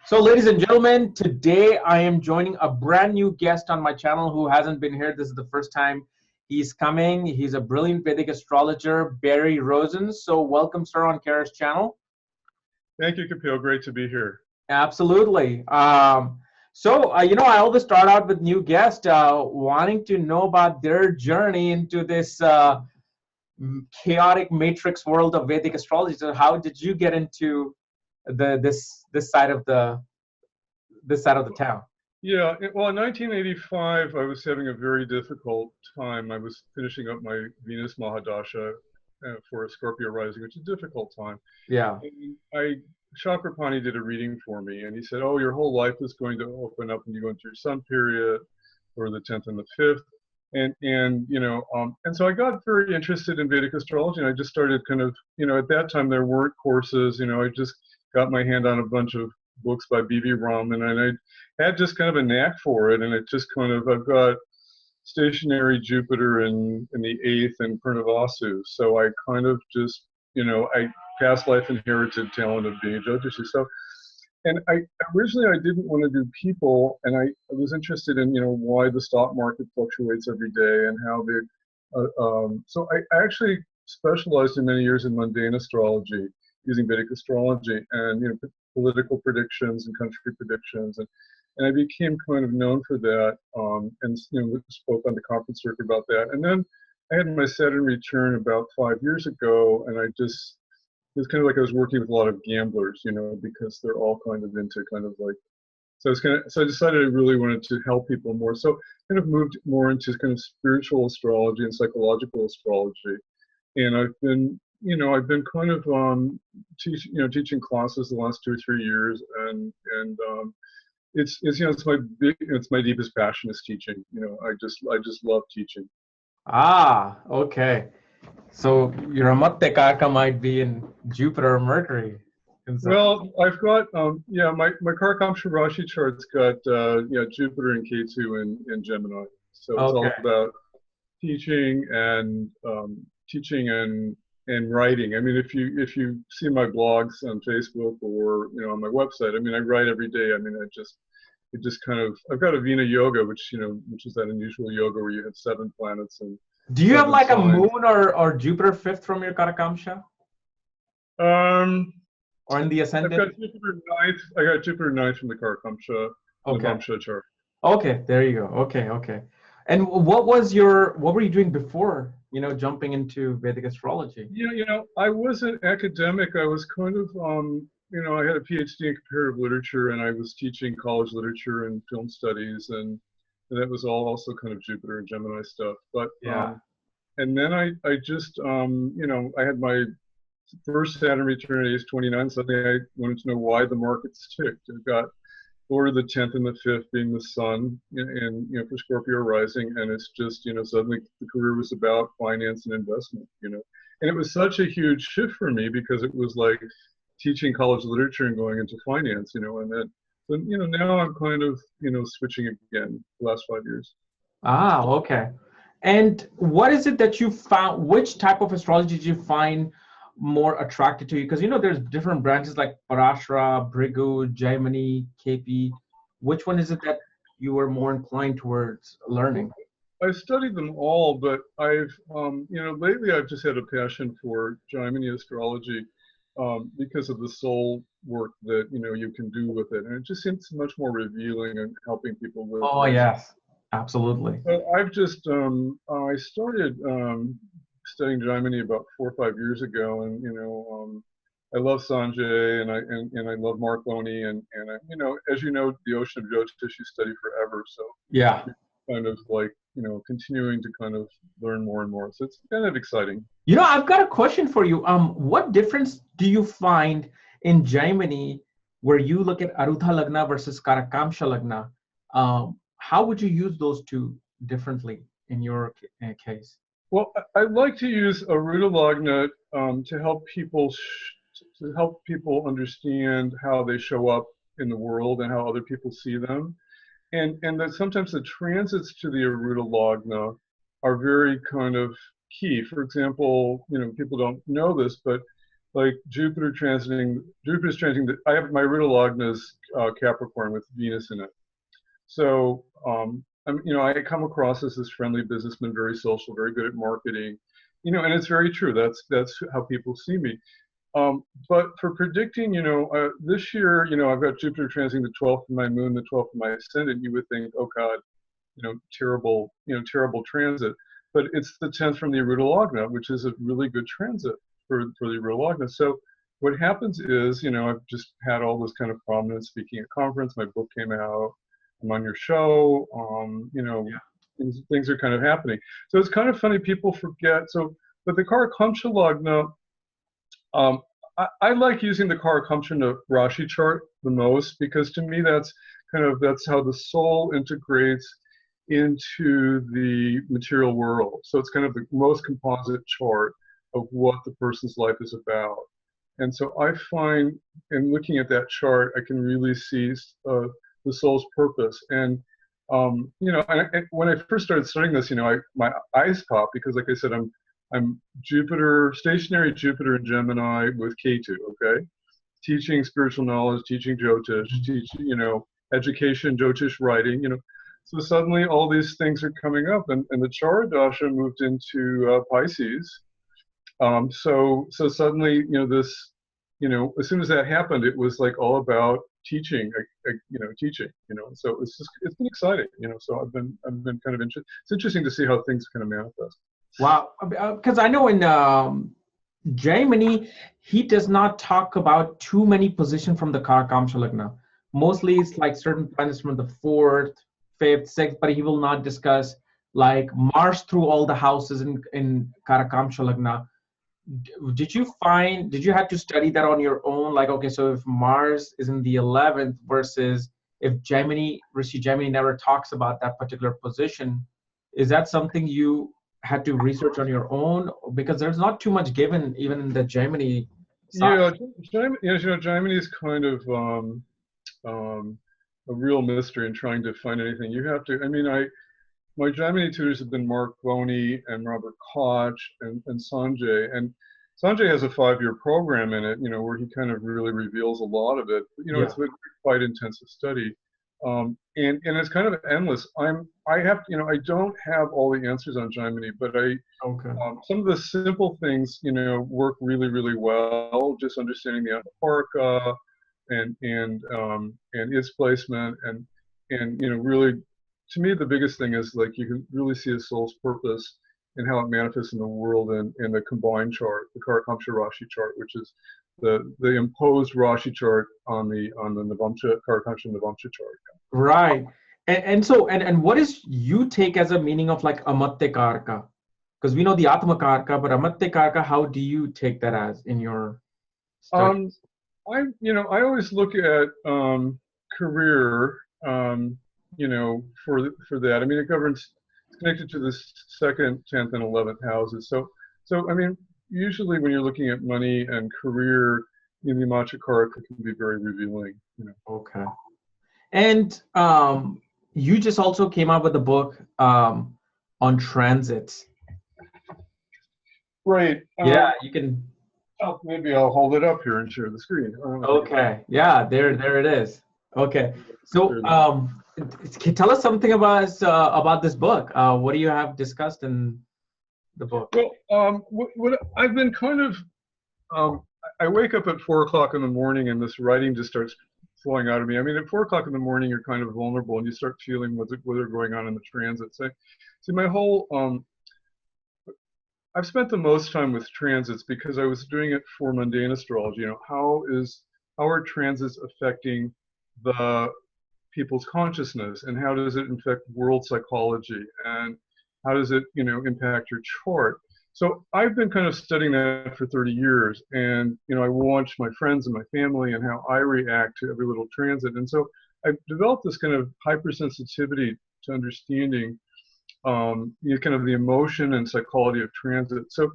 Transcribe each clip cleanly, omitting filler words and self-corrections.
So, ladies and gentlemen, today I am joining a brand new guest on my channel who hasn't been here. This is the first time he's coming. He's a brilliant Vedic astrologer, Barry Rosen. So, welcome, sir, on KRSchannel. Thank you, Kapiel. Great to be here. Absolutely. I always start out with new guests wanting to know about their journey into this chaotic matrix world of Vedic astrology. So, how did you get into this side of the town? Yeah, well, in 1985, I was having a very difficult time. I was finishing up my Venus Mahadasha for a Scorpio rising, which is a difficult time. Yeah. And Chakrapani did a reading for me, and he said, "Oh, your whole life is going to open up when you go into your sun period, or the 10th and the 5th." And so I got very interested in Vedic astrology, and I just started kind of, at that time there weren't courses, I just got my hand on a bunch of books by B.V. Raman, and I had just kind of a knack for it, and it just kind of, I've got stationary Jupiter in the 8th and Purnavasu, so I kind of just, I past life inherited talent of being a Jyotish. So, and originally I didn't want to do people, and I was interested in, why the stock market fluctuates every day and how they, so I actually specialized in many years in mundane astrology, using Vedic astrology and, political predictions and country predictions. And I became kind of known for that, and, spoke on the conference circuit about that. And then I had my Saturn return about 5 years ago, and it was kind of like I was working with a lot of gamblers, because they're all kind of into kind of like, so I decided I really wanted to help people more. So kind of moved more into kind of spiritual astrology and psychological astrology. And I've been kind of teaching classes the last 2 or 3 years, and it's my deepest passion is teaching. I just love teaching. Ah, okay. So your Amattekaka might be in Jupiter or Mercury. Well, I've got my KRSchannel Rashi chart's got Jupiter and Ketu in Gemini. So it's all about teaching and writing. I mean, if you see my blogs on Facebook or on my website, I mean, I write every day. I mean, I've got a Vina yoga, which is that unusual yoga where you have 7 planets and. Do you have like a moon or Jupiter 5th from your Karakamsha? Or in the ascendant? I've got Jupiter 9th. I got Jupiter 9th from the Karakamsha. Navamsha chart. Okay, there you go. Okay. And what were you doing before, jumping into Vedic astrology? I was an academic. I was kind of, I had a PhD in comparative literature, and I was teaching college literature and film studies, and that was all also kind of Jupiter and Gemini stuff. But and then I just, I had my first Saturn return at age 29. Suddenly I wanted to know why the markets ticked. I've got Lord of the 10th and the 5th being the sun, and for Scorpio rising, and it's just suddenly the career was about finance and investment, and it was such a huge shift for me because it was like teaching college literature and going into finance, and then now I'm kind of switching again the last 5 years. Ah, okay. And what is it that you found? Which type of astrology did you find more attracted to you? Because there's different branches like Parashara, Bhrigu, Jaimini, KP. Which one is it that you were more inclined towards learning? I studied them all, but I've lately I've just had a passion for Jaimini astrology because of the soul work that you can do with it, and it just seems much more revealing and helping people with. Oh yes, absolutely. So I've just I started studying Jaimini about 4 or 5 years ago, and I love Sanjay and I love Mark Loney, and as the ocean of Jyotish you study forever, so yeah, kind of like continuing to kind of learn more and more, so it's kind of exciting. I've got a question for you. What difference do you find in Jaimini where you look at Arudha Lagna versus Karakamsha Lagna? How would you use those two differently in your case? Well, I like to use Arudha Lagna to help people understand how they show up in the world and how other people see them, and that sometimes the transits to the Arudha Lagna are very kind of key. For example, people don't know this, but like Jupiter's transiting. I have my Riddle Lagna's Capricorn with Venus in it. So I come across as this friendly businessman, very social, very good at marketing, and it's very true. That's how people see me. But for predicting, this year, I've got Jupiter transiting the 12th of my moon, the 12th of my ascendant. You would think, oh God, terrible transit. But it's the 10th from the Aruda Lagna, which is a really good transit for the Aruda Lagna. So what happens is, I've just had all this kind of prominence speaking at conference. My book came out. I'm on your show. Things are kind of happening. So it's kind of funny. People forget. But the KRSchannel Lagna, I like using the KRSchannel Rashi chart the most, because to me that's how the soul integrates into the material world. So it's kind of the most composite chart of what the person's life is about. And so I find, in looking at that chart, I can really see the soul's purpose. And when I first started studying this, my eyes popped, because, like I said, I'm stationary Jupiter in Gemini with Ketu, okay? Teaching spiritual knowledge, teaching Jyotish, teaching, education, Jyotish writing, So suddenly all these things are coming up, and the Chara Dasha moved into Pisces. So suddenly, this, as soon as that happened, it was like all about teaching, teaching, So it's been exciting, So I've been kind of interested. It's interesting to see how things kind of manifest. Wow, because I know in Germany, he does not talk about too many positions from the KRSchannel Lagna. Mostly it's like certain planets from the 4th, 5th, 6th, but he will not discuss like Mars through all the houses in KRSchannel Lagna. Did you have to study that on your own? Like, okay, so if Mars is in the 11th versus if Rishi Gemini never talks about that particular position, is that something you had to research on your own? Because there's not too much given even in the Gemini side. Yeah, Gemini is kind of a real mystery in trying to find anything. You have to, my Gemini tutors have been Mark Boney and Robert Koch and Sanjay. And Sanjay has a 5-year program in it, where he kind of really reveals a lot of it. It's been quite intensive study. And it's kind of endless. I don't have all the answers on Gemini, but some of the simple things, work really, really well. Just understanding the Antaparka and its placement, and really, to me, the biggest thing is, like, you can really see a soul's purpose and how it manifests in the world in the combined chart, the KRSchannel Rashi chart, which is the imposed Rashi chart on the navamsha, KRSchannel navamsha chart. Right. And what is you take as a meaning of like Amatya Karka? Because we know the Atma Karka, but Amatya Karka, how do you take that as in your studies? I always look at career, for that. It governs, it's connected to the 2nd, 10th, and 11th houses. So usually when you're looking at money and career, the Amatya Karka can be very revealing. Okay. And you just also came out with a book on transits. Right. Yeah, you can. Oh, maybe I'll hold it up here and share the screen. Okay. Yeah, there it is. Okay. So tell us something about this book. What do you have discussed in the book? Well, what I've been kind of, I wake up at 4 o'clock in the morning and this writing just starts flowing out of me. At 4 o'clock in the morning, you're kind of vulnerable and you start feeling what's going on in the transits. See, my whole, I've spent the most time with transits because I was doing it for mundane astrology. How are transits affecting the people's consciousness, and how does it affect world psychology, and how does it, impact your chart? So I've been kind of studying that for 30 years, and I watch my friends and my family and how I react to every little transit, and so I've developed this kind of hypersensitivity to understanding kind of the emotion and psychology of transit. So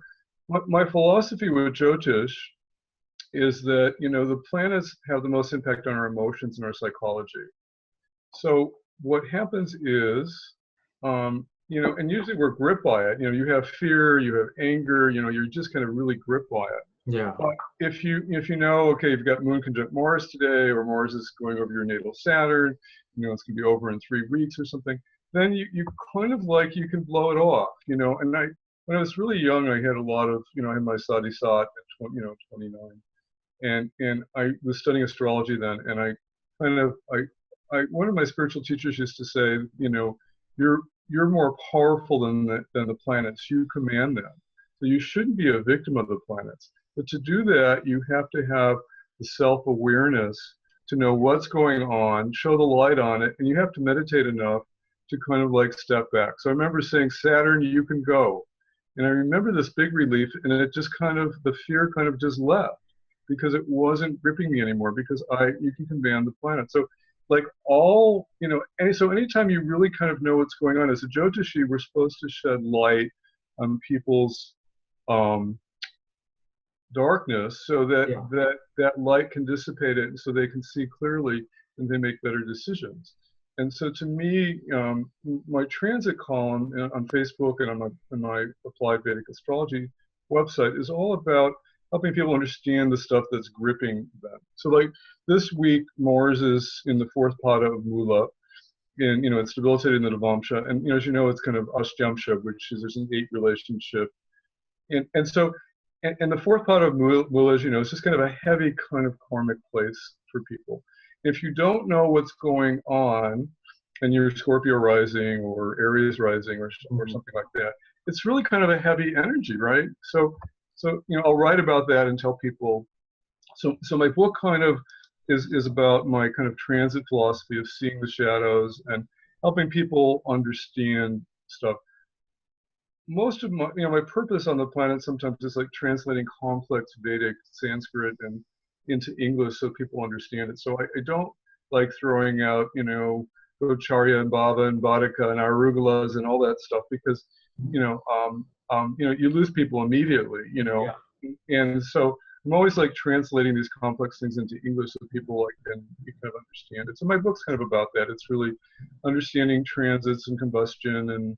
my philosophy with Jyotish is that, the planets have the most impact on our emotions and our psychology. So what happens is, and usually we're gripped by it. You have fear, you have anger, you're just kind of really gripped by it. Yeah. But if you know, okay, you've got Moon conjunct Mars today, or Mars is going over your natal Saturn, you know, it's going to be over in 3 weeks or something, then you kind of like, you can blow it off, you know. And when I was really young, I had a lot of, you know, I had my Sadi Sat at 29, and I was studying astrology then, and I kind of, one of my spiritual teachers used to say, you know, you're more powerful than the planets. You command them. So you shouldn't be a victim of the planets. But to do that, you have to have the self-awareness to know what's going on, show the light on it, and you have to meditate enough to kind of like step back. So I remember saying, Saturn, you can go. And I remember this big relief, and it just kind of, the fear kind of just left, because it wasn't gripping me anymore, because you can command the planet. So like all, you know, and so anytime you really kind of know what's going on, as a Jyotishi, we're supposed to shed light on people's darkness, so that that light can dissipate it, so they can see clearly and they make better decisions. And so to me, my transit column on Facebook and on my Applied Vedic Astrology website is all about helping people understand the stuff that's gripping them. So like this week, Mars is in the 4th pada of Mula, and, you know, it's debilitated in the navamsha, and, you know, as you know, it's kind of ashyamsha, which is, there's an 8 relationship. And so, and the 4th pada of Mula, as you know, is just kind of a heavy kind of karmic place for people. If you don't know what's going on, and you're Scorpio rising or Aries rising or something like that, it's really kind of a heavy energy, right? So you know, I'll write about that and tell people. So my book kind of is about my kind of transit philosophy of seeing the shadows and helping people understand stuff. Most of my, you know, my purpose on the planet sometimes is like translating complex Vedic Sanskrit and into English so people understand it. So I don't like throwing out, you know, Acharya and Bhava and Bhadika and Arugulas and all that stuff, because, you know, you lose people immediately, you know. Yeah. And so I'm always like translating these complex things into English so people like can kind of understand it. So my book's kind of about that. It's really understanding transits and combustion and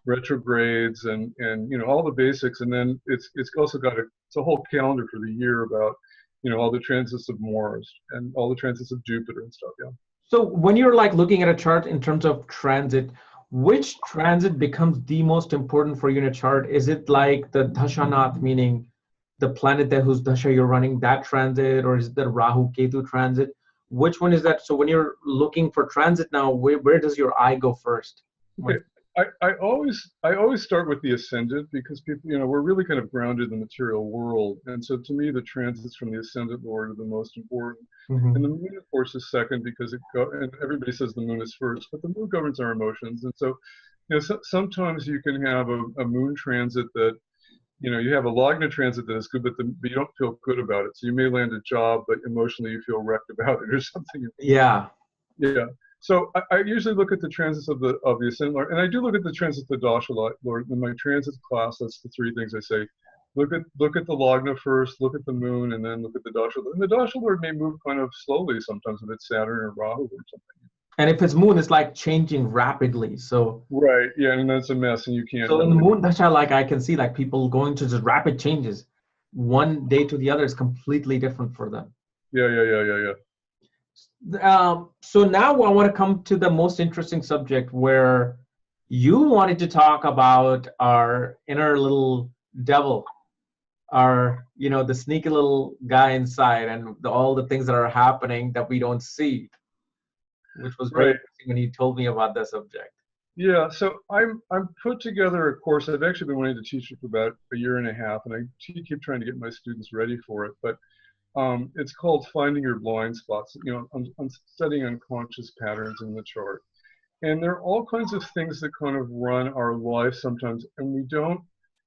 retrogrades and you know, all the basics. And then it's also got it's a whole calendar for the year about, you know, all the transits of Mars and all the transits of Jupiter and stuff. Yeah. So when you're like looking at a chart in terms of transit, which transit becomes the most important for you in a chart? Is it like the Dashanath, meaning the planet that whose Dasha you're running, that transit, or is it the Rahu Ketu transit? Which one is that? So when you're looking for transit now, where does your eye go first? Okay. I always start with the ascendant, because people, you know, we're really kind of grounded in the material world, and so to me the transits from the ascendant lord are the most important. And the moon, of course, is second, because and everybody says the moon is first, but the moon governs our emotions. And so, you know, sometimes you can have a moon transit that, you know, you have a Lagna transit that is good, but you don't feel good about it. So you may land a job, but emotionally you feel wrecked about it or something. Yeah. Yeah. So I usually look at the transits of the ascendant lord, and I do look at the transits of the Dasha lord. In my transits class, that's the 3 things I say. Look at the Lagna first, look at the moon, and then look at the Dasha lord. And the Dasha lord may move kind of slowly sometimes if it's Saturn or Rahu or something. And if it's moon, it's like changing rapidly. So right, yeah, and that's a mess, and you can't. So in the moon Dasha, like I can see like people going to just rapid changes. One day to the other is completely different for them. Yeah. So now I want to come to the most interesting subject, where you wanted to talk about our inner little devil, our, you know, the sneaky little guy inside, and all the things that are happening that we don't see, which was very interesting when you told me about that subject. Yeah, so I'm put together a course. I've actually been wanting to teach it for about a year and a half, and I keep trying to get my students ready for it. But it's called Finding Your Blind Spots. You know, I'm studying unconscious patterns in the chart, and there are all kinds of things that kind of run our life sometimes, and we don't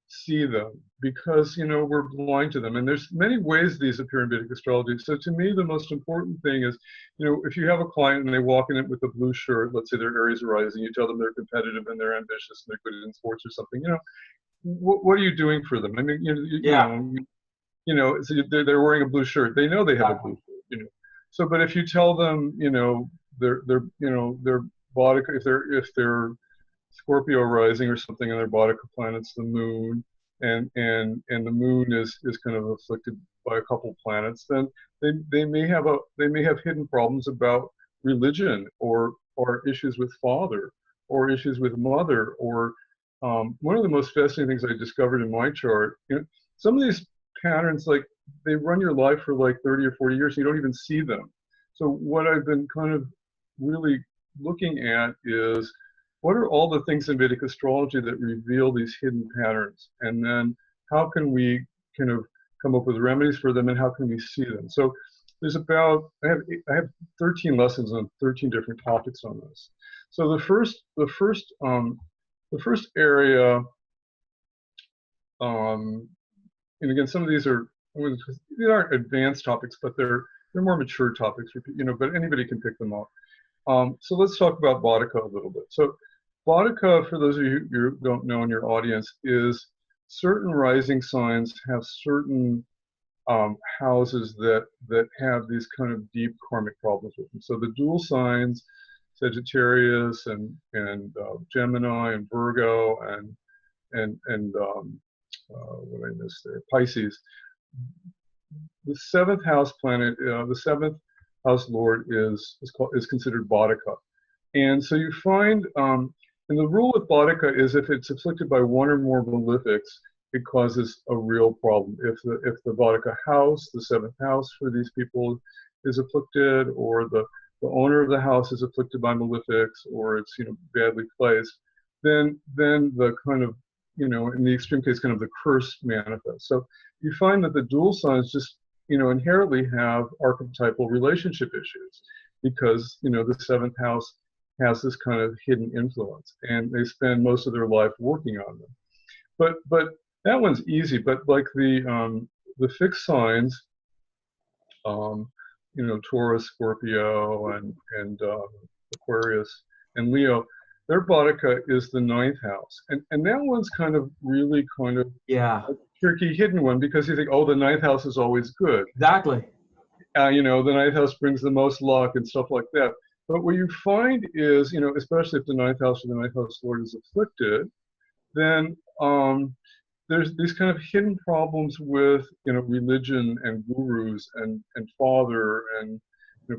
see them because, you know, we're blind to them. And there's many ways these appear in Vedic astrology. So to me, the most important thing is, you know, if you have a client and they walk in it with a blue shirt, let's say they're Aries rising, you tell them they're competitive and they're ambitious and they're good in sports or something, you know, what are you doing for them? I mean, you know, so they're wearing a blue shirt. They know they have a blue shirt, you know. So, but if you tell them, you know, they're Bhadika, if they're Scorpio rising or something, and their Bhadika planet's the moon, and the moon is kind of afflicted by a couple planets, then they may have hidden problems about religion or issues with father or issues with mother. Or one of the most fascinating things I discovered in my chart, some of these patterns, like, they run your life for like 30 or 40 years and you don't even see them. So what I've been kind of really looking at is, what are all the things in Vedic astrology that reveal these hidden patterns? And then how can we kind of come up with remedies for them, and how can we see them? So there's I have 13 lessons on 13 different topics on this. So the first area, and again, some of these aren't advanced topics, but they're more mature topics, but anybody can pick them up. So let's talk about Boudica a little bit. So Boudica, for those of you who don't know in your audience, is certain rising signs have certain houses that have these kind of deep karmic problems with them. So the dual signs, Sagittarius and Gemini and Virgo and what I missed there, Pisces. The seventh house planet, the seventh house lord is considered Boudica, and so you find, and the rule with Boudica is if it's afflicted by one or more malefics, it causes a real problem. If the Boudica house, the seventh house for these people, is afflicted, or the owner of the house is afflicted by malefics, or it's badly placed, then the kind of, in the extreme case, kind of the curse manifests. So you find that the dual signs just inherently have archetypal relationship issues, because the seventh house has this kind of hidden influence, and they spend most of their life working on them. But that one's easy. But like the fixed signs, Taurus, Scorpio, and Aquarius and Leo, their Boudica is the ninth house, and that one's kind of really kind of Yeah. a tricky hidden one, because you think, oh, the ninth house is always good. Exactly. The ninth house brings the most luck and stuff like that. But what you find is, especially if the ninth house or the ninth house lord is afflicted, then there's these kind of hidden problems with, religion and gurus and father, and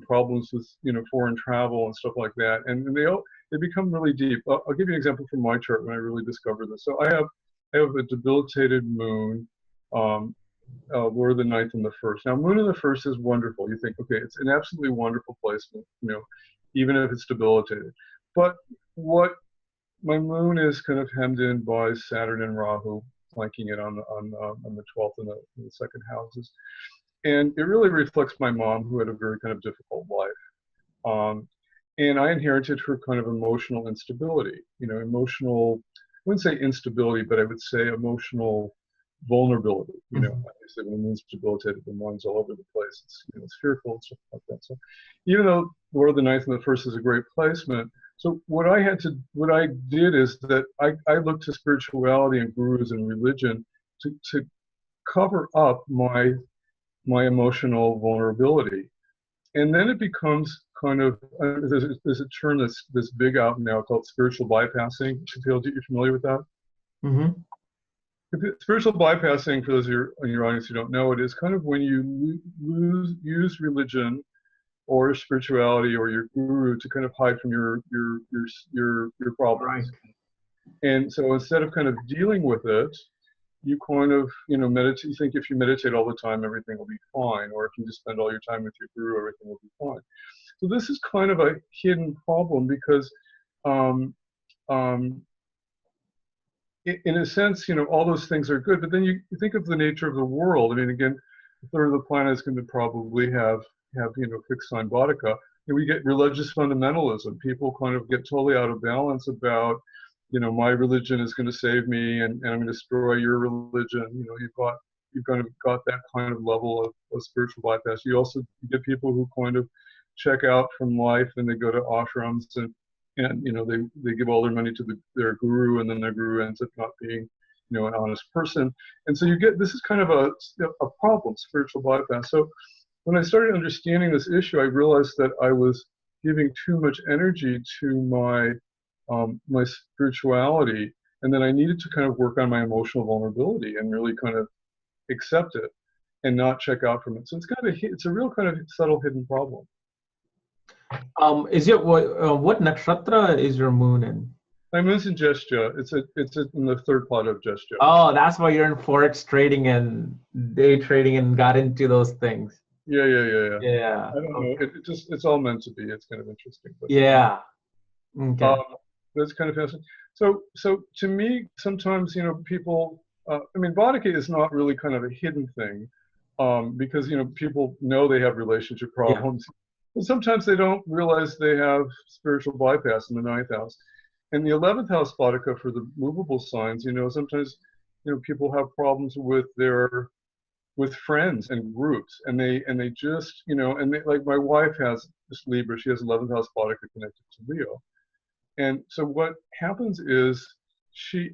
problems with, foreign travel and stuff like that. And they become really deep. I'll give you an example from my chart when I really discovered this. So I have a debilitated moon, Lord of the ninth and the first. Now, moon in the first is wonderful. You think, okay, it's an absolutely wonderful placement, even if it's debilitated. But what my moon is kind of hemmed in by Saturn and Rahu, flanking it on the 12th and the second houses. And it really reflects my mom, who had a very kind of difficult life. And I inherited her kind of emotional instability, emotional, I wouldn't say instability, but I would say emotional vulnerability. Obviously when the moon's debilitated, the mind's all over the place. It's fearful and stuff like that. So even though Lord of the ninth and the first is a great placement, so what I did is that I looked to spirituality and gurus and religion to cover up my emotional vulnerability. And then it becomes kind of, there's a term that's big out now called spiritual bypassing. Kapiel, are you familiar with that? Mm-hmm. Spiritual bypassing, for those of you in your audience who don't know it, is kind of when you use religion or spirituality or your guru to kind of hide from your problems. Right. And so instead of kind of dealing with it, you kind of, meditate. You think if you meditate all the time, everything will be fine. Or if you just spend all your time with your guru, everything will be fine. So this is kind of a hidden problem, because in a sense, all those things are good, but then you think of the nature of the world. I mean, again, a third of the planet is going to probably have fixed sign Boudica. And we get religious fundamentalism. People kind of get totally out of balance about, my religion is going to save me, and I'm going to destroy your religion. You've kind of got that kind of level of spiritual bypass. You get people who kind of check out from life, and they go to ashrams, and they give all their money to their guru, and then their guru ends up not being an honest person. And so this is kind of a problem, spiritual bypass. So when I started understanding this issue, I realized that I was giving too much energy to my spirituality, and then I needed to kind of work on my emotional vulnerability and really kind of accept it and not check out from it. So it's a real kind of subtle hidden problem. Is it what nakshatra is your moon in? My moon's in Jeshja. It's in the third plot of Jeshja. Oh, that's why you're in forex trading and day trading and got into those things. Yeah. Yeah. I don't know. It's all meant to be. It's kind of interesting. But, yeah. Okay. That's kind of fascinating. So to me, sometimes, people, I mean, Vodka is not really kind of a hidden thing, because, people know they have relationship problems. Yeah. But sometimes they don't realize they have spiritual bypass in the 9th house. And the 11th house Vodka for the movable signs, sometimes, people have problems with friends and groups, and they just, and they, like my wife has this Libra, she has 11th house Vodka connected to Leo. And so what happens is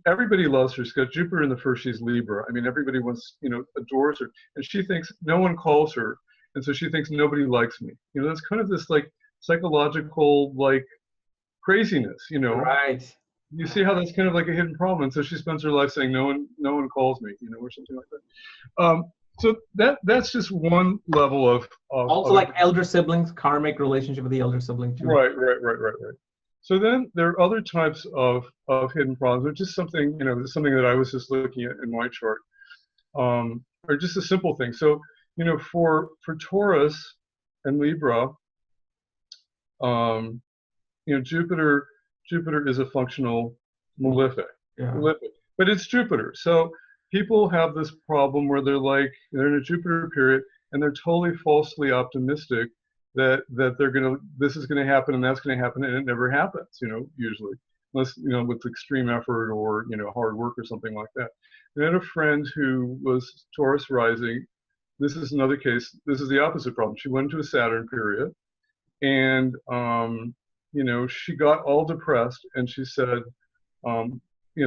everybody loves her. She's got Jupiter in the first, she's Libra. I mean, everybody wants, adores her. And she thinks no one calls her. And so she thinks nobody likes me. That's kind of this like psychological, like craziness, Right. You see how that's kind of like a hidden problem. And so she spends her life saying no one calls me, or something like that. So that's just one level of also like elder siblings, karmic relationship with the elder sibling too. Right. So then there are other types of hidden problems, which is something, something that I was just looking at in my chart, or just a simple thing. So, for Taurus and Libra, Jupiter is a functional malefic, but it's Jupiter. So people have this problem where they're in a Jupiter period and they're totally falsely optimistic that this is gonna happen and that's gonna happen, and it never happens, usually, unless with extreme effort or hard work or something like that. I had a friend who was Taurus rising. This is another case. This is the opposite problem. She went into a Saturn period, and she got all depressed, and she said,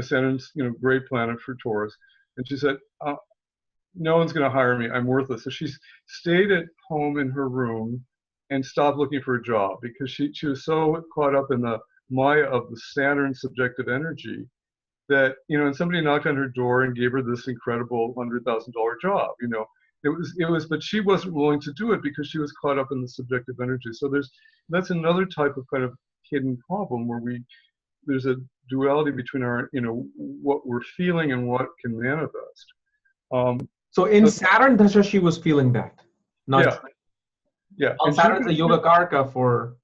Saturn's great planet for Taurus, and she said, no one's going to hire me. I'm worthless. So she stayed at home in her room and stopped looking for a job because she was so caught up in the Maya of the Saturn subjective energy that, and somebody knocked on her door and gave her this incredible $100,000 job, it was, but she wasn't willing to do it because she was caught up in the subjective energy. So that's another type of kind of hidden problem where there's a duality between our, what we're feeling and what can manifest. So in Saturn, Dasha, she was feeling that. Yeah. And Saturn's a yoga karka for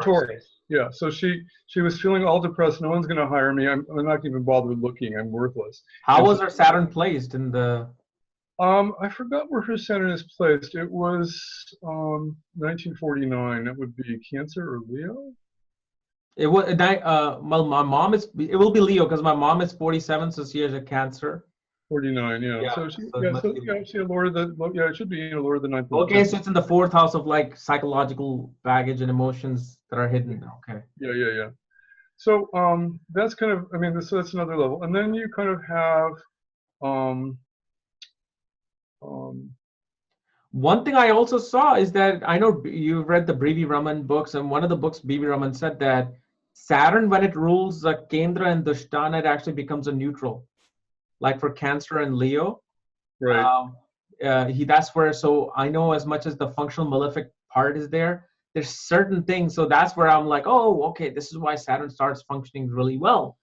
Taurus. Yeah. So she was feeling all depressed. No one's going to hire me. I'm not even bothered looking. I'm worthless. How was her Saturn placed in the? I forgot where her Saturn is placed. It was 1949. That would be Cancer or Leo. It was well, my mom is. It will be Leo because my mom is 47, so she has a Cancer. 49, yeah. So she a Lord of the, it should be a Lord of the 9th. Okay, so it's in the 4th house of like psychological baggage and emotions that are hidden. Okay. Yeah. So that's kind of, I mean, so that's another level, and then you kind of have one thing I also saw is that I know you've read the B.V. Raman books, and one of the books B.V. Raman said that Saturn, when it rules Kendra and Dushtana, it actually becomes a neutral. Like for Cancer and Leo, right? That's where. So I know as much as the functional malefic part is there's certain things. So that's where I'm like, oh, okay, this is why Saturn starts functioning really well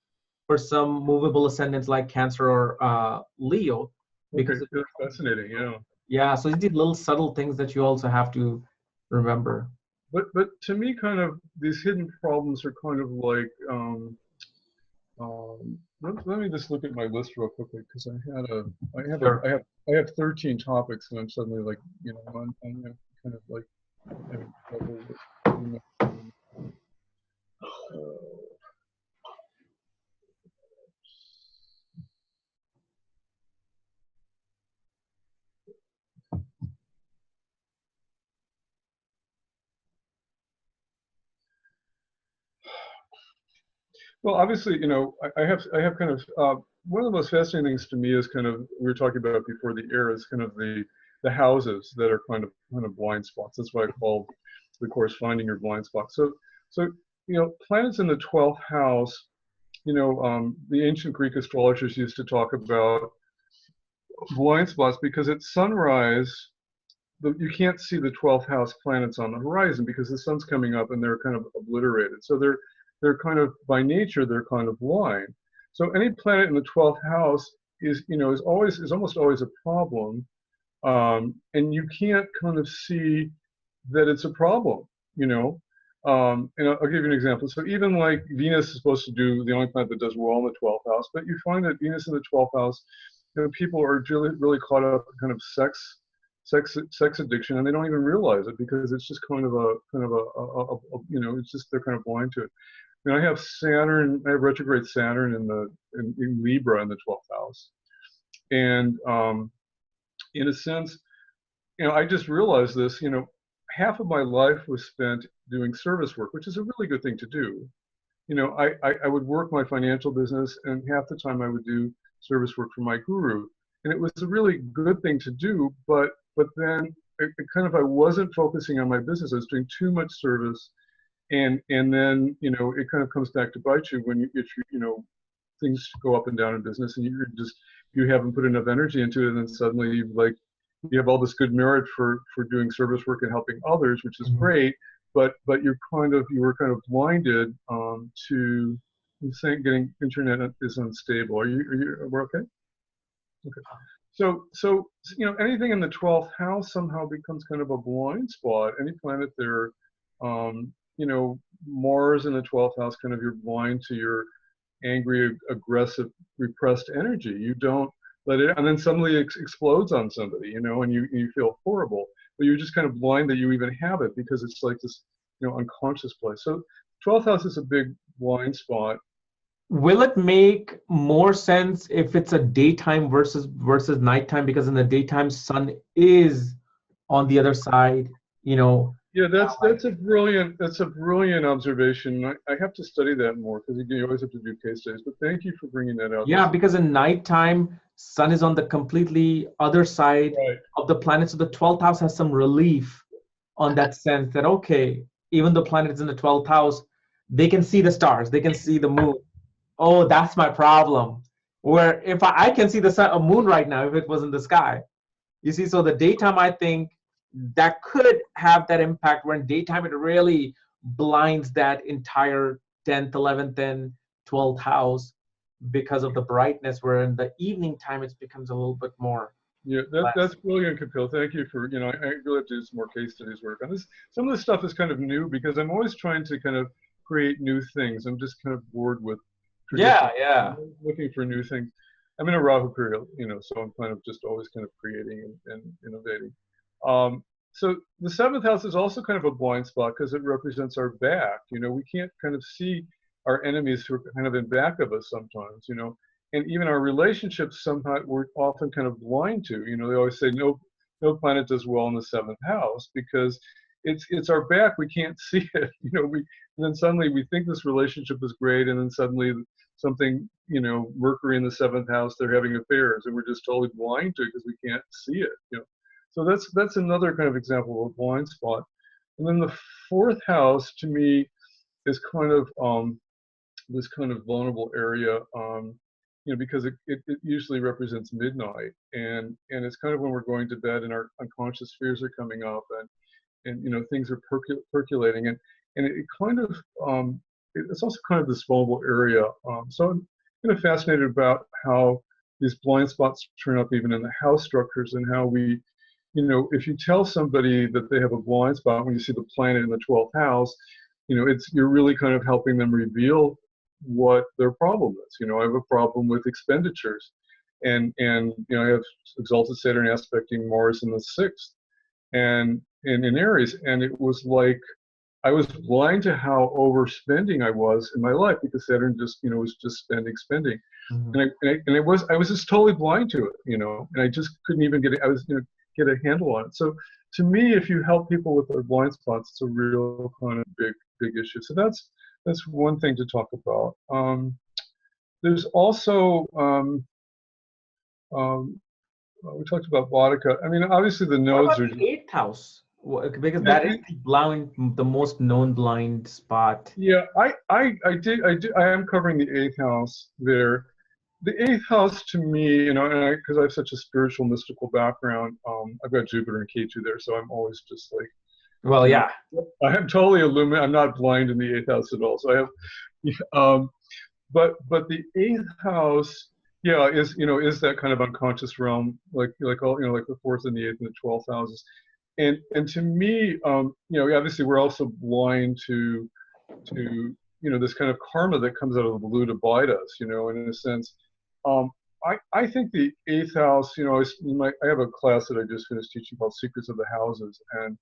for some movable ascendants like Cancer or Leo. Because okay, that's fascinating, yeah. Yeah, so these little subtle things that you also have to remember. But to me, kind of these hidden problems are kind of like. Let me just look at my list real quickly because I have 13 topics and I'm suddenly like, I'm kind of like having trouble with, well, obviously, I have kind of one of the most fascinating things to me is kind of, we were talking about before the air, is kind of the houses that are kind of blind spots. That's why I called the course Finding Your Blind Spot. So planets in the 12th house the ancient Greek astrologers used to talk about blind spots because at sunrise, you can't see the 12th house planets on the horizon because the sun's coming up and they're kind of obliterated. So they're kind of, by nature, they're kind of blind. So any planet in the 12th house is almost always a problem, and you can't kind of see that it's a problem. And I'll give you an example. So even like Venus is supposed to do the only planet that does well in the 12th house, but you find that Venus in the 12th house, people are really caught up in kind of sex addiction, and they don't even realize it because it's just kind of a it's just they're kind of blind to it. I have Saturn, I have retrograde Saturn in Libra in the 12th house, and in a sense, I just realized this. Half of my life was spent doing service work, which is a really good thing to do. I would work my financial business, and half the time I would do service work for my guru, and it was a really good thing to do. But then I wasn't focusing on my business. I was doing too much service, and then it kind of comes back to bite you when if things go up and down in business, and you haven't put enough energy into it, and then suddenly you have all this good merit for doing service work and helping others, which is great, but you were kind of blinded to saying getting internet is unstable. We're okay? Okay. So anything in the 12th house somehow becomes kind of a blind spot. Any planet there, Mars in the 12th house, kind of you're blind to your angry, aggressive, repressed energy. You don't let it, and then suddenly it explodes on somebody, and you feel horrible, but you're just kind of blind that you even have it because it's like this, unconscious place. So 12th house is a big blind spot. Will it make more sense if it's a daytime versus nighttime? Because in the daytime, sun is on the other side, Yeah, that's a brilliant observation. I have to study that more because you always have to do case studies. But thank you for bringing that out. Yeah, because in nighttime, sun is on the completely other side of the planet. So the 12th house has some relief on that sense that, okay, even though planet is in the 12th house, they can see the stars, they can see the moon. Oh, that's my problem. Where if I can see the sun, a moon right now, if it was in the sky. You see, so the daytime, I think that could have that impact where in daytime it really blinds that entire 10th, 11th, and 12th house because of the brightness, where in the evening time it becomes a little bit more. Yeah, that's brilliant, Kapiel. Thank you for, I really have to do some more case studies work on this. Some of this stuff is kind of new because I'm always trying to kind of create new things. I'm just kind of bored with Yeah. I'm looking for new things. I'm in a Rahu period, so I'm kind of just always kind of creating and innovating. So the 7th house is also kind of a blind spot because it represents our back. We can't kind of see our enemies who are kind of in back of us sometimes, and even our relationships somehow we're often kind of blind to. They always say no planet does well in the 7th house because it's our back. We can't see it. And then suddenly we think this relationship is great, and then suddenly something, Mercury in the 7th house, they're having affairs, and we're just totally blind to it because we can't see it. So that's another kind of example of a blind spot. And then the 4th house to me is kind of this kind of vulnerable area, because it usually represents midnight, and it's kind of when we're going to bed and our unconscious fears are coming up, and things are percolating, and it kind of it's also kind of this vulnerable area. So I'm kind of fascinated about how these blind spots turn up even in the house structures, and how we, if you tell somebody that they have a blind spot when you see the planet in the 12th house, you're really kind of helping them reveal what their problem is. I have a problem with expenditures, and I have exalted Saturn aspecting Mars in the 6th, and in Aries, and it was like I was blind to how overspending I was in my life because Saturn just was just spending, and I was just totally blind to it, and I just couldn't even get a handle on it. So to me, if you help people with their blind spots, it's a real kind of big issue. So that's one thing to talk about. There's also we talked about Boudica. I mean, obviously the nodes are. The 8th house. Because Yeah, that is the most known blind spot. yeah, I am covering the eighth house there. The eighth house to me, you know, and because I have such a spiritual, mystical background, I've got Jupiter and K2 there, so I'm always just like, Well, you yeah. know, I am totally illuminated. I'm not blind in the eighth house at all. So I have, but the eighth house, yeah, is that kind of unconscious realm, like all, like the fourth and the eighth and the 12th houses, and to me, obviously we're also blind to this kind of karma that comes out of the blue to bite us, and in a sense, um, I think the eighth house, I have a class that I just finished teaching called Secrets of the Houses, and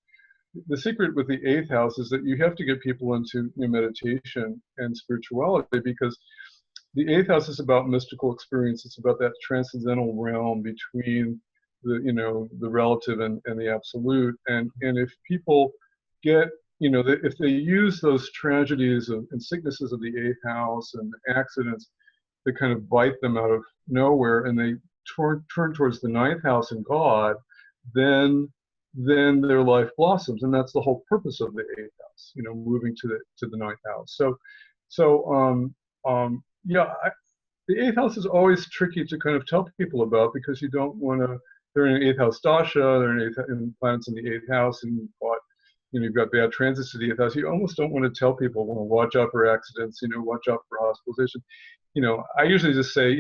the secret with the eighth house is that you have to get people into meditation and spirituality, because the eighth house is about mystical experience. It's about that transcendental realm between the relative and the absolute. And if people get, if they use those tragedies and sicknesses of the eighth house and accidents that kind of bite them out of nowhere, and they turn towards the ninth house and God, then their life blossoms, and that's the whole purpose of the eighth house. Moving to the ninth house. Yeah, the eighth house is always tricky to kind of tell people about, because you don't want to. They're in an eighth house dasha. They're in planets in the eighth house, and you've got bad transits to the eighth house. You almost don't want to tell people, well, watch out for accidents. Watch out for hospitalization. I usually just say,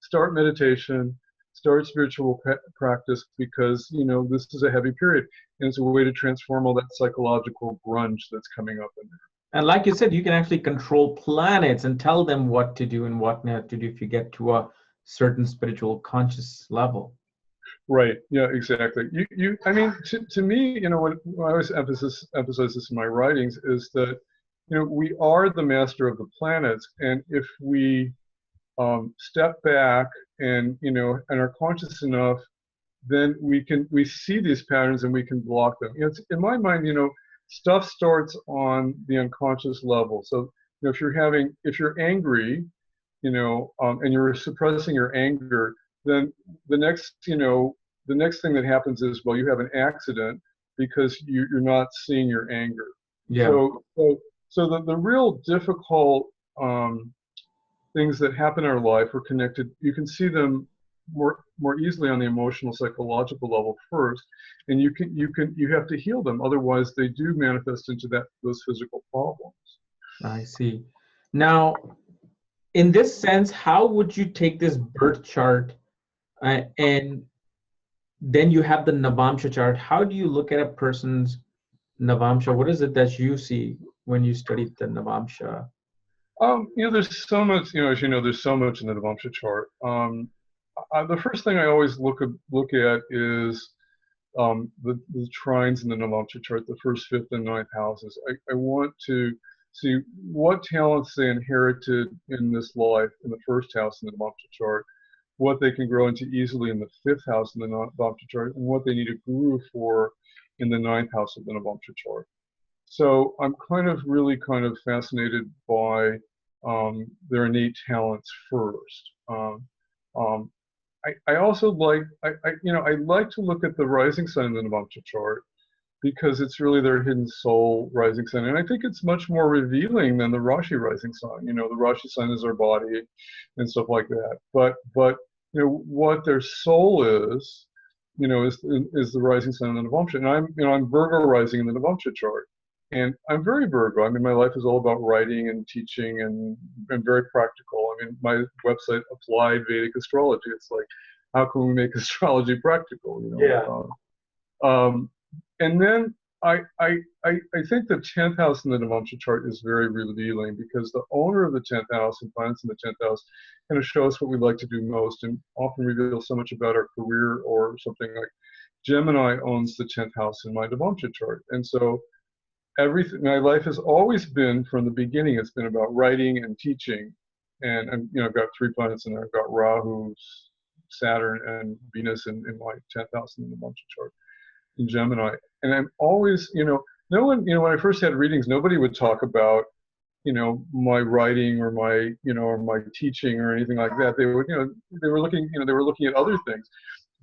start meditation, start spiritual practice, because this is a heavy period, and it's a way to transform all that psychological grunge that's coming up in there. And like you said, you can actually control planets and tell them what to do and what not to do if you get to a certain spiritual conscious level. Right. Yeah, exactly. I mean, to me, when I always emphasize this in my writings, is that, we are the master of the planets. And if we step back and, and are conscious enough, then we see these patterns and we can block them. In my mind, stuff starts on the unconscious level. So, if you're angry, and you're suppressing your anger, then the next thing that happens is, well, you have an accident because you're not seeing your anger. Yeah. So the real difficult things that happen in our life are connected. You can see them more easily on the emotional, psychological level first, and you have to heal them. Otherwise, they do manifest into those physical problems. I see. Now, in this sense, how would you take this birth chart and then you have the navamsha chart? How do you look at a person's navamsha? What is it that you see when you study the navamsha? There's so much, as you know, there's so much in the navamsha chart. The first thing I always look at is the trines in the navamsha chart, the first, fifth, and ninth houses. I want to see what talents they inherited in this life in the first house in the navamsha chart, what they can grow into easily in the fifth house in the navamsha chart, and what they need a guru for in the ninth house of the navamsha chart. So I'm really fascinated by their innate talents first. I also like I like to look at the rising sign in the navamsha chart, because it's really their hidden soul rising sign, and I think it's much more revealing than the Rashi rising sign. The Rashi sign is their body and stuff like that, but what their soul is the rising sign in the navamsha. And I'm Virgo rising in the navamsha chart, and I'm very Virgo. I mean, my life is all about writing and teaching and very practical. I mean, my website, Applied Vedic Astrology. It's like, how can we make astrology practical? Yeah. And then I think the 10th house in the navamsha chart is very revealing, because the owner of the 10th house and planets in the 10th house kind of show us what we like to do most, and often reveal so much about our career or something. Like Gemini owns the 10th house in my navamsha chart, and so my life has always been, from the beginning, it's been about writing and teaching. And I've got 3 planets in there. I've got Rahu, Saturn, and Venus in my 10th house in the navamsha chart in Gemini. And I'm always, no one, when I first had readings, nobody would talk about, my writing or my, or my teaching or anything like that. They would, they were looking at other things.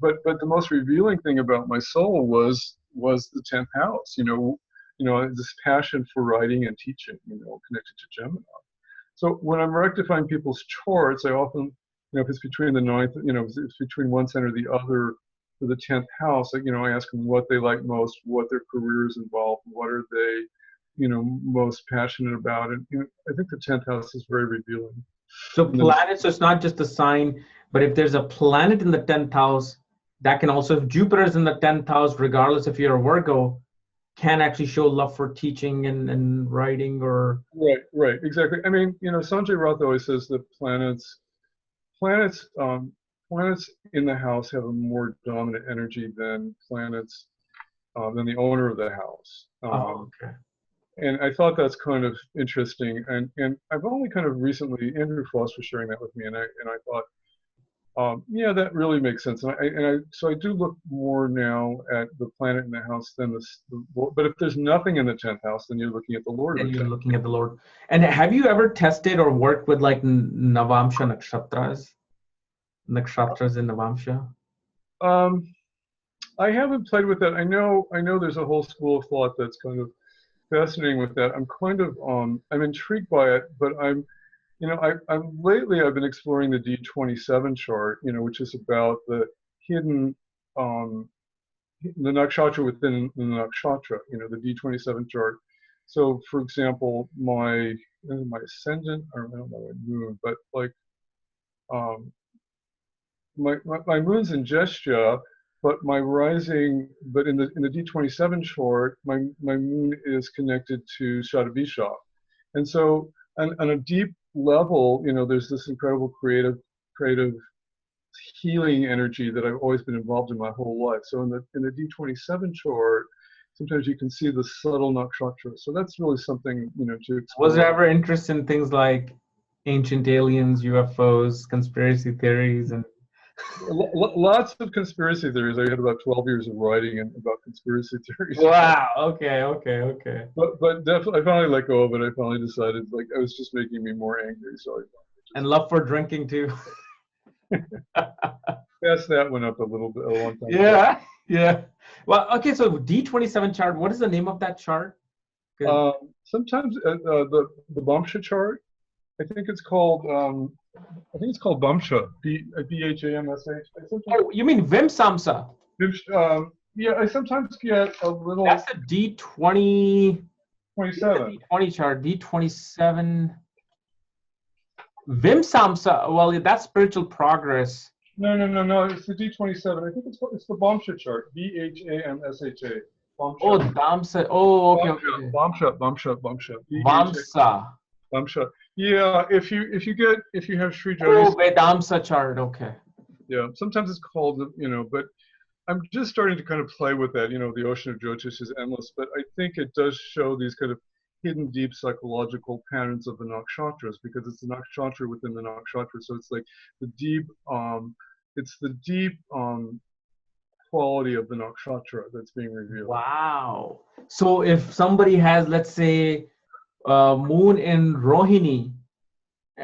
but the most revealing thing about my soul was the 10th house. This passion for writing and teaching. Connected to Gemini. So when I'm rectifying people's charts, I often, if it's between the ninth, if it's between one sign or the other for the 10th house, I ask them what they like most, what their careers involve, what are they, most passionate about. And I think the 10th house is very revealing. So planets, so it's not just a sign, but if there's a planet in the 10th house, that can also, if Jupiter is in the 10th house, regardless if you're a Virgo, can actually show love for teaching and writing or. Right, exactly. I mean, Sanjay Rath always says that planets in the house have a more dominant energy than planets, than the owner of the house. Okay. And I thought that's kind of interesting. And I've only kind of recently, Andrew Foss was sharing that with me, and I thought, yeah, that really makes sense. So I do look more now at the planet in the house than but if there's nothing in the 10th house, then you're looking at the Lord of the 10th. And you're looking at the Lord. And have you ever tested or worked with like navamsha nakshatras in navamsha? I haven't played with that. I know there's a whole school of thought that's kind of fascinating with that. I'm kind of I'm intrigued by it, but I'm lately I've been exploring the D27 chart, which is about the hidden the nakshatra within the nakshatra, the D27 chart. So for example, my ascendant, or I don't know my moon, but like my moon's in Jestia, but my rising, but in the D27 chart, my moon is connected to Shadavisha. And so on a deep level, there's this incredible creative healing energy that I've always been involved in my whole life. So in the D27 chart, sometimes you can see the subtle nakshatra. So that's really something, to explore. Was there ever interest in things like ancient aliens, UFOs, conspiracy theories, and lots of conspiracy theories. I had about 12 years of writing about conspiracy theories. Wow. Okay. But definitely, I finally let go of it. I finally decided, like, it was just making me more angry. So and love for drinking too. Passed that one up a long time ago. Yeah. Well, okay. So D27 chart. What is the name of that chart? Sometimes the Vamsha chart. I think it's called Vamsha. BHAMSH. Oh, you mean Vimsamsa? Yeah, I sometimes get a little. That's a D20. 27. D20 chart. D27. Vimsamsa. Well, that's spiritual progress. No. It's the D27. I think it's the Vamsha chart. BHAMSHA. Oh, Damsa. Oh, okay. Vamsha. Vamsha. Yeah, if you have Sri Jyotish. Oh, Vedamsa chart. Okay. Yeah, sometimes it's called, but I'm just starting to kind of play with that. The ocean of Jyotish is endless, but I think it does show these kind of hidden, deep psychological patterns of the nakshatras, because it's the nakshatra within the nakshatra. So it's like the deep, quality of the nakshatra that's being revealed. Wow. So if somebody has, let's say, moon in Rohini,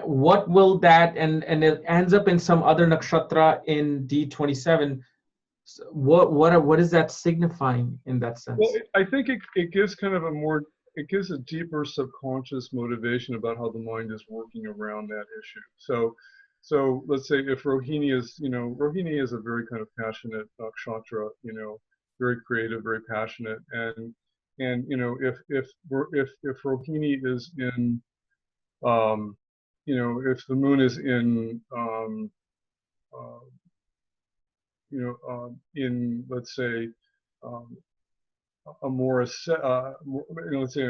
what will that, and it ends up in some other nakshatra in D27, what is that signifying in that sense? Well, I think it gives kind of it gives a deeper subconscious motivation about how the mind is working around that issue. So let's say if Rohini is a very kind of passionate nakshatra, very creative, very passionate, and if Rohini is in, if the moon is in, in, let's say, a more, let's say a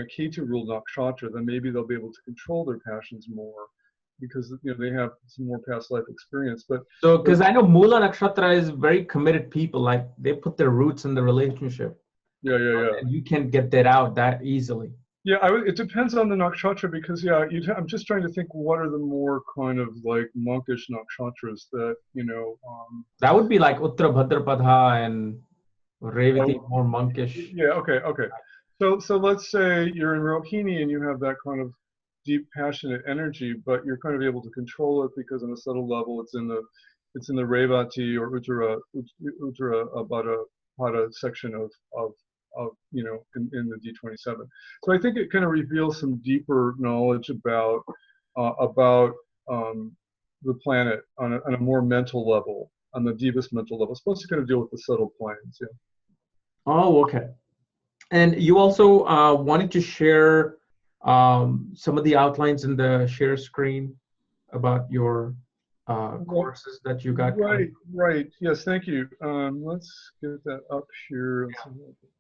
Ketu ruled nakshatra, then maybe they'll be able to control their passions more, because they have some more past life experience. But so, because I know Mula Nakshatra is very committed people, like they put their roots in the relationship. Yeah. And you can't get that out that easily. Yeah, it depends on the nakshatra, because I'm just trying to think what are the more kind of like monkish nakshatras that that would be like Uttar Bhadrapada and Revati, more monkish. Yeah. Okay. So let's say you're in Rohini and you have that kind of deep passionate energy, but you're kind of able to control it because on a subtle level it's in the It's in the Revati or Uttara Pada section of in the D27. So I think it kind of reveals some deeper knowledge about the planet on a more mental level, on the deepest mental level. It's supposed to kind of deal with the subtle planes. Yeah. Oh, okay. And you also wanted to share some of the outlines in the share screen about your courses that you got. Right. Yes, thank you. Let's get that up here. Let's see if I can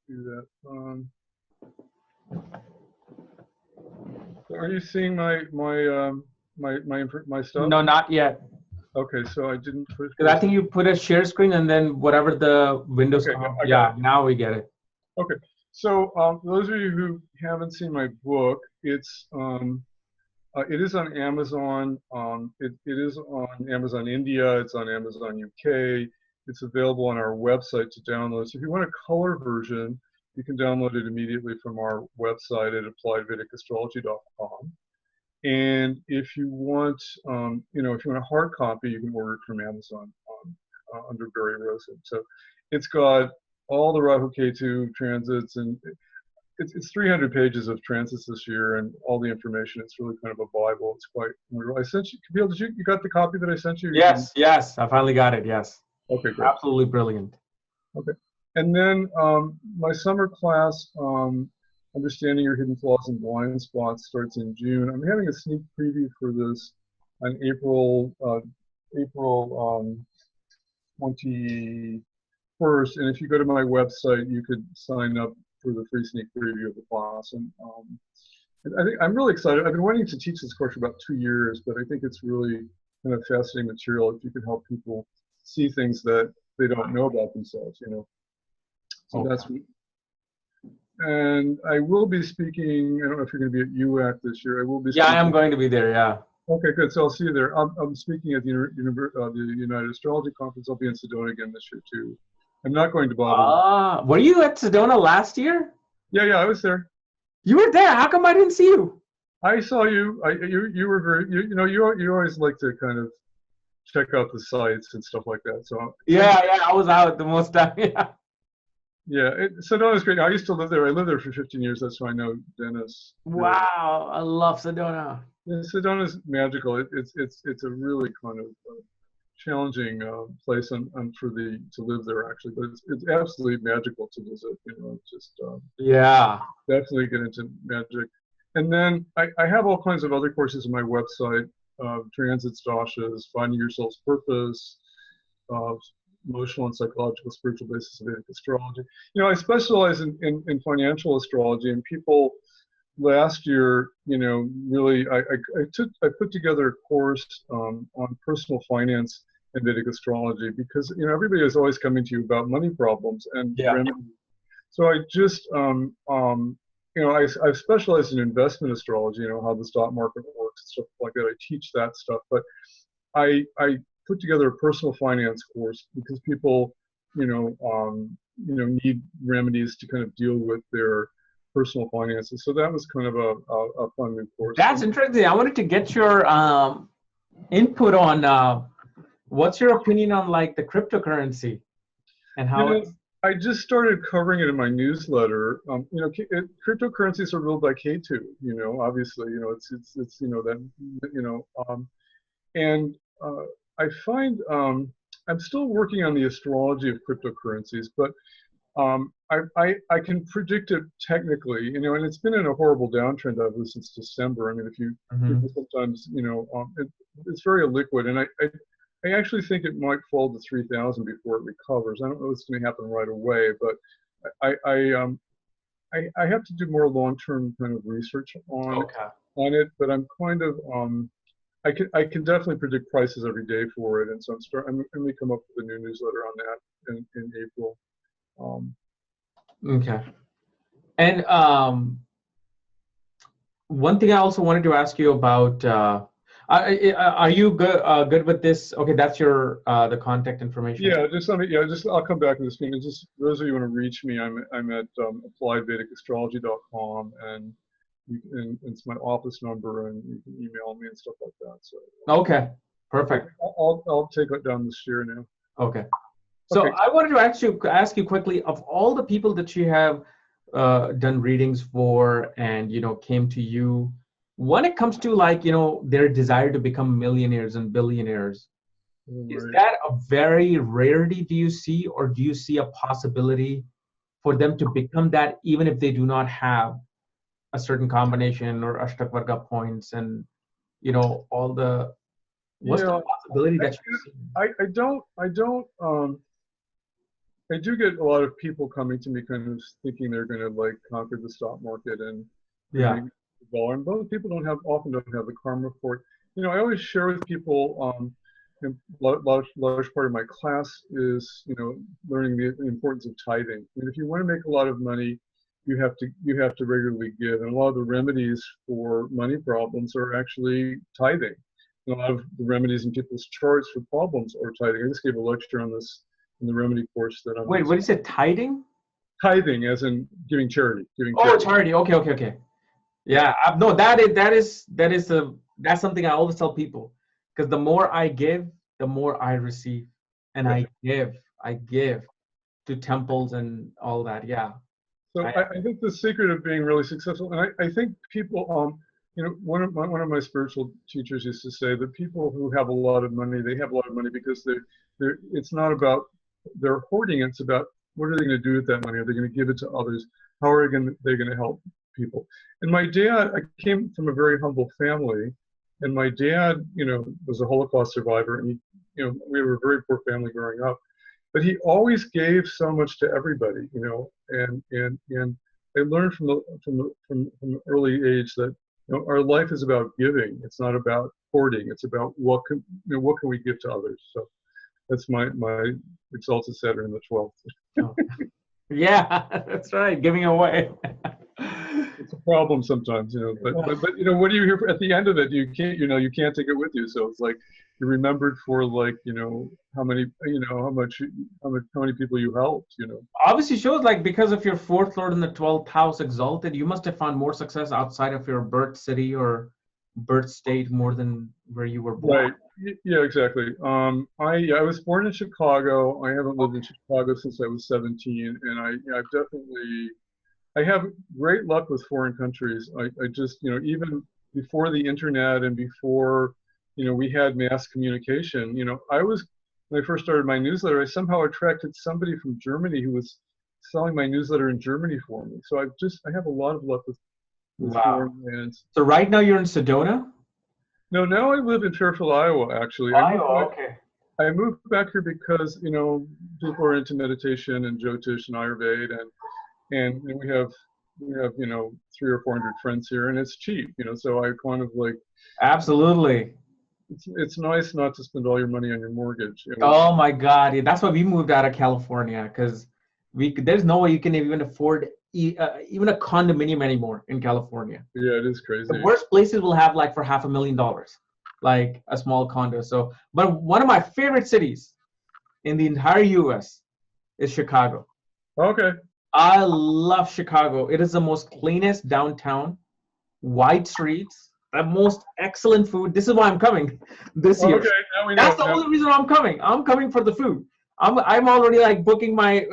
do that. So are you seeing my stuff? No, not yet. Okay, so I didn't put. Because I think you put a share screen and then whatever the windows. Okay, yeah, now we get it. Okay, so those of you who haven't seen my book, it is on Amazon. It is on Amazon India. It's on Amazon UK. It's available on our website to download. So if you want a color version, you can download it immediately from our website at appliedvedicastrology.com. And if you want, if you want a hard copy, you can order it from Amazon under Barry Rosen. So it's got all the Rahu Ketu transits, and it's 300 pages of transits this year, and all the information. It's really kind of a Bible. It's quite wonderful. I sent you, Kapiel, you got the copy that I sent you? Yes, I finally got it. Yes. Okay, great. Absolutely brilliant. Okay, and then my summer class, Understanding Your Hidden Flaws and Blind Spots, starts in June. I'm having a sneak preview for this on April 21st, and if you go to my website, you could sign up for the free sneak preview of the class. And I think I'm really excited. I've been wanting to teach this course for about 2 years, but I think it's really kind of fascinating material if you can help people see things that they don't know about themselves, So Okay. that's. And I will be speaking. I don't know if you're going to be at UAC this year. I will be. Yeah, I am going to be there. Yeah. Okay, good. So I'll see you there. I'm speaking at the United Astrology Conference. I'll be in Sedona again this year too. I'm not going to bother. Were you at Sedona last year? Yeah, I was there. You were there. How come I didn't see you? I saw you. You were very. You always like to kind of check out the sites and stuff like that. So. Yeah, I was out the most time. Yeah. Yeah, Sedona is great. I used to live there. I lived there for 15 years. That's why I know Dennis. Wow, I love Sedona. Yeah, Sedona is magical. It's a really kind of challenging place to live there actually, but it's absolutely magical to visit. Just yeah, definitely get into magic. And then I have all kinds of other courses on my website: transits, dashas, finding your soul's purpose, emotional and psychological spiritual basis of Vedic astrology. I specialize in financial astrology, and people last year, really, I put together a course on personal finance and Vedic astrology because, everybody is always coming to you about money problems and remedies. So I just, I've specialized in investment astrology, how the stock market works and stuff like that. I teach that stuff, but I put together a personal finance course because people, need remedies to kind of deal with their personal finances. So that was kind of a fun new course. That's interesting. I wanted to get your input on what's your opinion on like the cryptocurrency and how I just started covering it in my newsletter. Cryptocurrencies are ruled by K2. Obviously, it's and I find I'm still working on the astrology of cryptocurrencies, but I can predict it technically, and it's been in a horrible downtrend since December. I mean, if you people sometimes, it's very illiquid, and I actually think it might fall to 3,000 before it recovers. I don't know if it's going to happen right away, but I have to do more long-term kind of research on it. But I'm kind of I can definitely predict prices every day for it, and so I'm going to come up with a new newsletter on that in April. Okay. And one thing I also wanted to ask you about, are you good with this? Okay, that's your the contact information. Yeah, I'll come back to this thing. And just those of you who want to reach me, I'm at appliedvedicastrology.com, and it's my office number, and you can email me and stuff like that. So. Okay. Okay, Perfect. I'll take it down this year now. Okay. So Okay. I wanted to ask you quickly, of all the people that you have done readings for and, came to you, when it comes to like, their desire to become millionaires and billionaires, is Right. that a very rarity do you see, or do you see a possibility for them to become that even if they do not have a certain combination or Ashtakvarga points and, all the, what's the Yeah, possibility I, that you see? I do get a lot of people coming to me kind of thinking they're going to like conquer the stock market and Yeah. make the dollar. And those people often don't have the karma for it. I always share with people, and large part of my class is, learning the importance of tithing. And if you want to make a lot of money, you have to regularly give. And a lot of the remedies for money problems are actually tithing. And a lot of the remedies in people's charts for problems are tithing. I just gave a lecture on this in the remedy course that I'm Wait, what do you say? Tithing? tithing, as in giving charity, giving Oh, charity. charity. Okay, okay, okay. Yeah, Yeah, no, that's something I always tell people, because the more I give, the more I receive, and yeah. I give to temples and all that. Yeah, So I, I think the secret of being really successful, and I think people, one of my spiritual teachers used to say that people who have a lot of money, they have a lot of money because it's not about they're hoarding. It's about what are they going to do with that money? Are they going to give it to others? How are they going to help people? And my dad, I came from a very humble family, and my dad, was a Holocaust survivor, and we were a very poor family growing up. But he always gave so much to everybody, and I learned from an early age that our life is about giving. It's not about hoarding. It's about what can we give to others. So that's my exalted Saturn in the 12th. oh, yeah, that's right, giving away. It's a problem sometimes, but what do you hear at the end of it? You can't take it with you. So it's like you're remembered for like how many how many people you helped. Obviously shows like because of your fourth lord in the 12th house exalted, you must have found more success outside of your birth city or birth state more than where you were born. Right. Yeah, exactly. I was born in Chicago. I haven't lived in Chicago since I was 17, and I have great luck with foreign countries. I just, even before the internet and before, we had mass communication, when I first started my newsletter, I somehow attracted somebody from Germany who was selling my newsletter in Germany for me. So I have a lot of luck with Wow. foreign lands. So right now you're in Sedona? No, now I live in Fairfield, Iowa, actually. Iowa, okay. I moved back here because, people are into meditation and Jyotish and Ayurveda, and we have 300 or 400 friends here, and it's cheap, so I kind of like Absolutely. it's nice not to spend all your money on your mortgage. Oh my God. Yeah, that's why we moved out of California, because there's no way you can even afford even a condominium anymore in California. Yeah, it is The crazy. worst places will have like for $500,000, like a small condo. So, but one of my favorite cities in the entire US is Chicago. Okay. I love Chicago. It is the most cleanest downtown, wide streets, the most excellent food. This is why I'm coming this year. Okay, now we know. That's the only reason I'm coming. I'm coming for the food. I'm already like booking my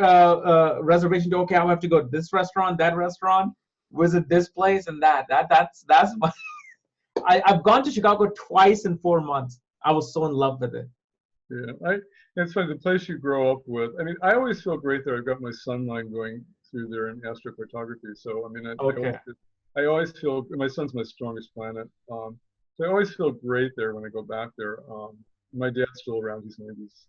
reservation to, okay, I have to go to this restaurant, that restaurant, visit this place and that's my I've gone to Chicago twice in 4 months. I was so in love with it. Yeah, it's funny, the place you grow up with. I mean, I always feel great there. I've got my sun line going through there in astrocartography. So I mean, Okay. I always feel my sun's my strongest planet. So I always feel great there when I go back there. My dad's still around. He's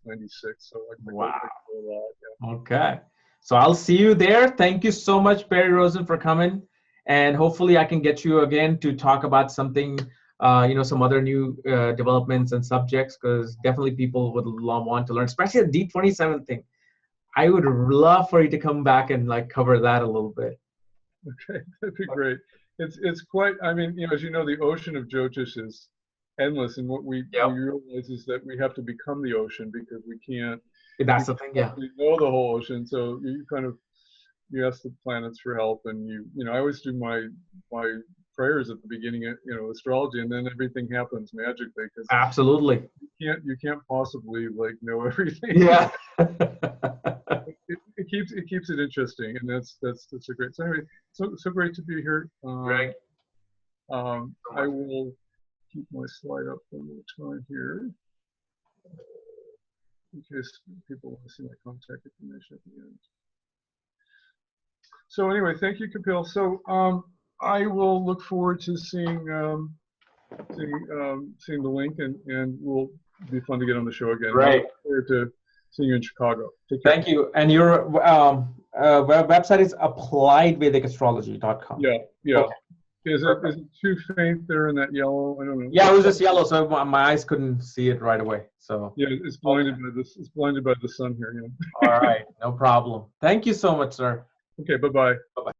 96, so I go Wow. a lot. Yeah. Okay. So I'll see you there. Thank you so much, Barry Rosen, for coming. And hopefully I can get you again to talk about something, some other new developments and subjects, because definitely people would want to learn, especially the D27 thing. I would love for you to come back and like cover that a little bit. Okay, that'd be great. It's quite. I mean, as you know, the ocean of Jyotish is endless, and what we realize is that we have to become the ocean because we can't. That's the thing, yeah. We know the whole ocean, so you ask the planets for help, and I always do my prayers at the beginning of astrology, and then everything happens magically because Absolutely. you can't possibly like know everything. Yeah. it keeps it interesting, and that's a great. So anyway, so great to be here. Right. I will keep my slide up one more time here in case people want to see my contact information at the end. So anyway, thank you, Kapiel. So I will look forward to seeing seeing the link, and will be fun to get on the show again. Right. I look forward to seeing you in Chicago. Take care. Thank you. And your website is appliedvedicastrology.com. Yeah, yeah. Okay. Is it too faint there in that yellow? I don't know. Yeah, it was just yellow, so my eyes couldn't see it right away. So yeah, it's blinded by this. It's blinded by the sun here. All right, no problem. Thank you so much, sir. Okay, bye bye. Bye bye.